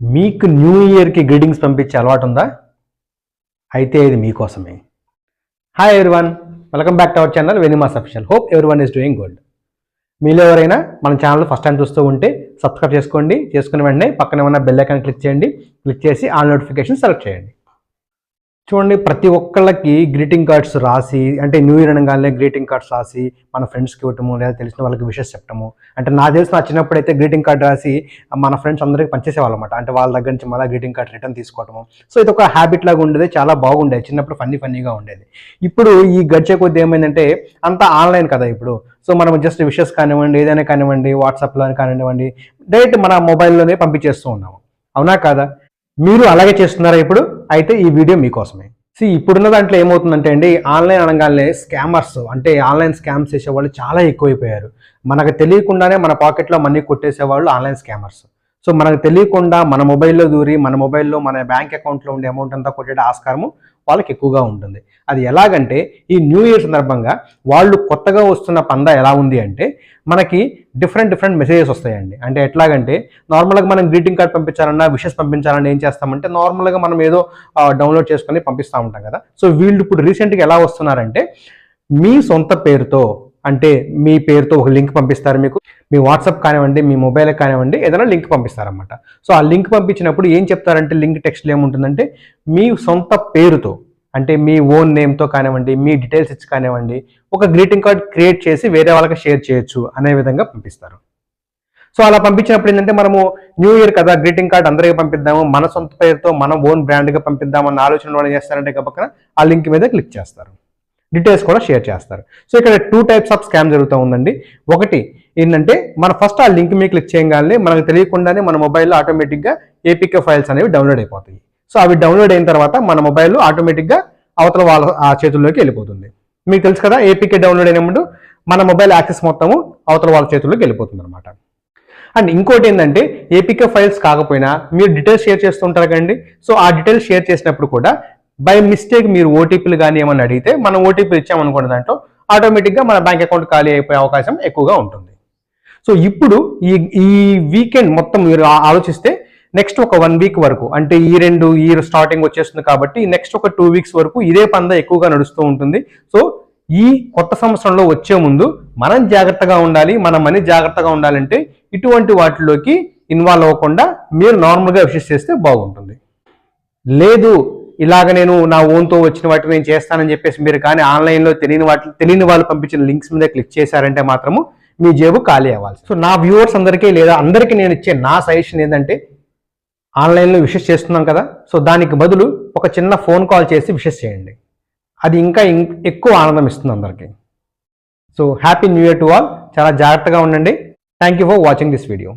మీకు న్యూ ఇయర్కి గ్రీటింగ్స్ పంపించే అలవాటు ఉందా? అయితే ఇది మీకోసమే. Hi everyone, welcome back to our channel Venimas official. Hope everyone is doing good. మీలో ఎవరైనా మన ఛానల్ ఫస్ట్ టైం చూస్తూ ఉంటే సబ్స్క్రైబ్ చేసుకోండి. చేసుకున్న వెంటనే పక్కన ఉన్న బెల్ ఐకాన్ క్లిక్ చేయండి. క్లిక్ చేసి ఆల్ నోటిఫికేషన్ సెలెక్ట్ చేయండి. చూడండి, ప్రతి ఒక్కళ్ళకి గ్రీటింగ్ కార్డ్స్ రాసి, అంటే న్యూ ఇయర్ అనగానే గ్రీటింగ్ కార్డ్స్ రాసి మన ఫ్రెండ్స్కి ఇవ్వటము, లేదా తెలిసిన వాళ్ళకి విషెస్ చెప్పటము. అంటే నాకు తెలిసి నా చిన్నప్పుడు అయితే గ్రీటింగ్ కార్డ్ రాసి మన ఫ్రెండ్స్ అందరికీ పంచేసేవాళ్ళు అనమాట. అంటే వాళ్ళ దగ్గర నుంచి మళ్ళీ గ్రీటింగ్ కార్డ్ రిటర్న్ తీసుకోవటము. సో ఇది ఒక హ్యాబిట్ లాగా ఉండేది, చాలా బాగుండేది. చిన్నప్పుడు ఫన్నీగా ఉండేది. ఇప్పుడు ఈ గడిచే కొద్ది ఏమైందంటే అంతా ఆన్లైన్ కదా ఇప్పుడు. సో మనం జస్ట్ విషెస్ కానివ్వండి, ఏదైనా కానివ్వండి, వాట్సాప్లో కానివ్వండి, డైరెక్ట్ మన మొబైల్లోనే పంపించేస్తూ ఉన్నాము. అవునా కాదా? మీరు అలాగే చేస్తున్నారా ఇప్పుడు? అయితే ఈ వీడియో మీకోసమే. ఇప్పుడున్న దాంట్లో ఏమవుతుందంటే అండి, ఆన్లైన్ అనగానే స్కామర్స్, అంటే ఆన్లైన్ స్కామ్స్ చేసేవాళ్ళు చాలా ఎక్కువైపోయారు. మనకు తెలియకుండానే మన పాకెట్లో మనీ కొట్టేసేవాళ్ళు ఆన్లైన్ స్కామర్స్. సో మనకు తెలియకుండా మన మొబైల్లో దూరి మన మొబైల్లో మన బ్యాంక్ అకౌంట్లో ఉండే అమౌంట్ అంతా కొట్టే ఆస్కారము వాళ్ళకి ఎక్కువగా ఉంటుంది. అది ఎలాగంటే, ఈ న్యూ ఇయర్ సందర్భంగా వాళ్ళు కొత్తగా వస్తున్న పందా ఎలా ఉంది అంటే, మనకి డిఫరెంట్ మెసేజెస్ వస్తాయండి. అంటే ఎట్లాగంటే, నార్మల్గా మనం గ్రీటింగ్ కార్డ్ పంపించాలన్నా, విషెస్ పంపించాలన్నా ఏం చేస్తామంటే, నార్మల్గా మనం ఏదో డౌన్లోడ్ చేసుకొని పంపిస్తూ ఉంటాం కదా. సో వీళ్ళు ఇప్పుడు రీసెంట్గా ఎలా వస్తున్నారంటే, మీ సొంత పేరుతో, అంటే మీ పేరుతో ఒక లింక్ పంపిస్తారు. మీకు మీ వాట్సాప్ కానివ్వండి, మీ మొబైల్కి కానివ్వండి, ఏదైనా లింక్ పంపిస్తారన్నమాట. సో ఆ లింక్ పంపించినప్పుడు ఏం చెప్తారంటే, లింక్ టెక్స్ట్లో ఏముంటుందంటే, మీ సొంత పేరుతో, అంటే మీ ఓన్ నేమ్తో కానివ్వండి, మీ డీటెయిల్స్ ఇచ్చి కానివ్వండి, ఒక గ్రీటింగ్ కార్డ్ క్రియేట్ చేసి వేరే వాళ్ళకి షేర్ చేయొచ్చు అనే విధంగా పంపిస్తారు. సో అలా పంపించినప్పుడు ఏంటంటే, మనము న్యూ ఇయర్ కదా, గ్రీటింగ్ కార్డ్ అందరికీ పంపిద్దాము, మన సొంత పేరుతో మనం ఓన్ బ్రాండ్గా పంపిద్దాం అన్న ఆలోచన వాళ్ళు చేస్తారంటే పక్కన ఆ లింక్ మీద క్లిక్ చేస్తారు. డీటెయిల్స్ కూడా షేర్ చేస్తారు. సో ఇక్కడ 2 టైప్స్ ఆఫ్ స్కామ్ జరుగుతూ ఉందండి. ఒకటి ఏంటంటే, మన ఫస్ట్ ఆ లింక్ మీద క్లిక్ చేయగానే మనకు తెలియకుండానే మన మొబైల్లో ఆటోమేటిక్గా ఏపీకే ఫైల్స్ అనేవి డౌన్లోడ్ అయిపోతాయి. సో అవి డౌన్లోడ్ అయిన తర్వాత మన మొబైల్లో ఆటోమేటిక్గా అవతల వాళ్ళ ఆ చేతుల్లోకి వెళ్ళిపోతుంది. మీకు తెలుసు కదా, ఏపీకే డౌన్లోడ్ అయినప్పుడు మన మొబైల్ యాక్సెస్ మొత్తము అవతల వాళ్ళ చేతుల్లోకి వెళ్ళిపోతుంది అనమాట. అండ్ ఇంకోటి ఏంటంటే, ఏపీకే ఫైల్స్ కాకపోయినా మీరు డీటెయిల్స్ షేర్ చేస్తుంటారు కదండి. సో ఆ డీటెయిల్స్ షేర్ చేసినప్పుడు కూడా బై మిస్టేక్ మీరు ఓటీపీలు కానీ ఏమన్నా అడిగితే, మనం ఓటీపీ ఇచ్చామనుకోండి, దాంట్లో ఆటోమేటిక్గా మన బ్యాంక్ అకౌంట్ ఖాళీ అయిపోయే అవకాశం ఎక్కువగా ఉంటుంది. సో ఇప్పుడు ఈ వీకెండ్ మొత్తం మీరు ఆలోచిస్తే, నెక్స్ట్ ఒక 1 వీక్ వరకు, అంటే ఈ స్టార్టింగ్ వచ్చేస్తుంది కాబట్టి నెక్స్ట్ ఒక 2 వీక్స్ వరకు ఇదే పందా ఎక్కువగా నడుస్తూ ఉంటుంది. సో ఈ కొత్త సంవత్సరంలో వచ్చే ముందు మనం జాగ్రత్తగా ఉండాలి. మన మనీ జాగ్రత్తగా ఉండాలంటే ఇటువంటి వాటిలోకి ఇన్వాల్వ్ అవ్వకుండా మీరు నార్మల్గా విషెస్ చేస్తే బాగుంటుంది. లేదు, ఇలాగ నేను నా ఓన్తో వచ్చిన వాటిని నేను చేస్తానని చెప్పేసి మీరు కానీ ఆన్లైన్లో తెలియని వాళ్ళు పంపించిన లింక్స్ మీద క్లిక్ చేశారంటే మాత్రము మీ జేబు ఖాళీ అవ్వాలి. సో నా వ్యూవర్స్ అందరికీ, లేదా అందరికీ నేను ఇచ్చే నా సజెషన్ ఏంటంటే, ఆన్లైన్లో విషెస్ చేస్తున్నాం కదా, సో దానికి బదులు ఒక చిన్న ఫోన్ కాల్ చేసి విషెస్ చేయండి. అది ఇంకా ఎక్కువ ఆనందం ఇస్తుంది అందరికీ. So happy new year to all. చాలా జాగ్రత్తగా ఉండండి. Thank you for watching this video.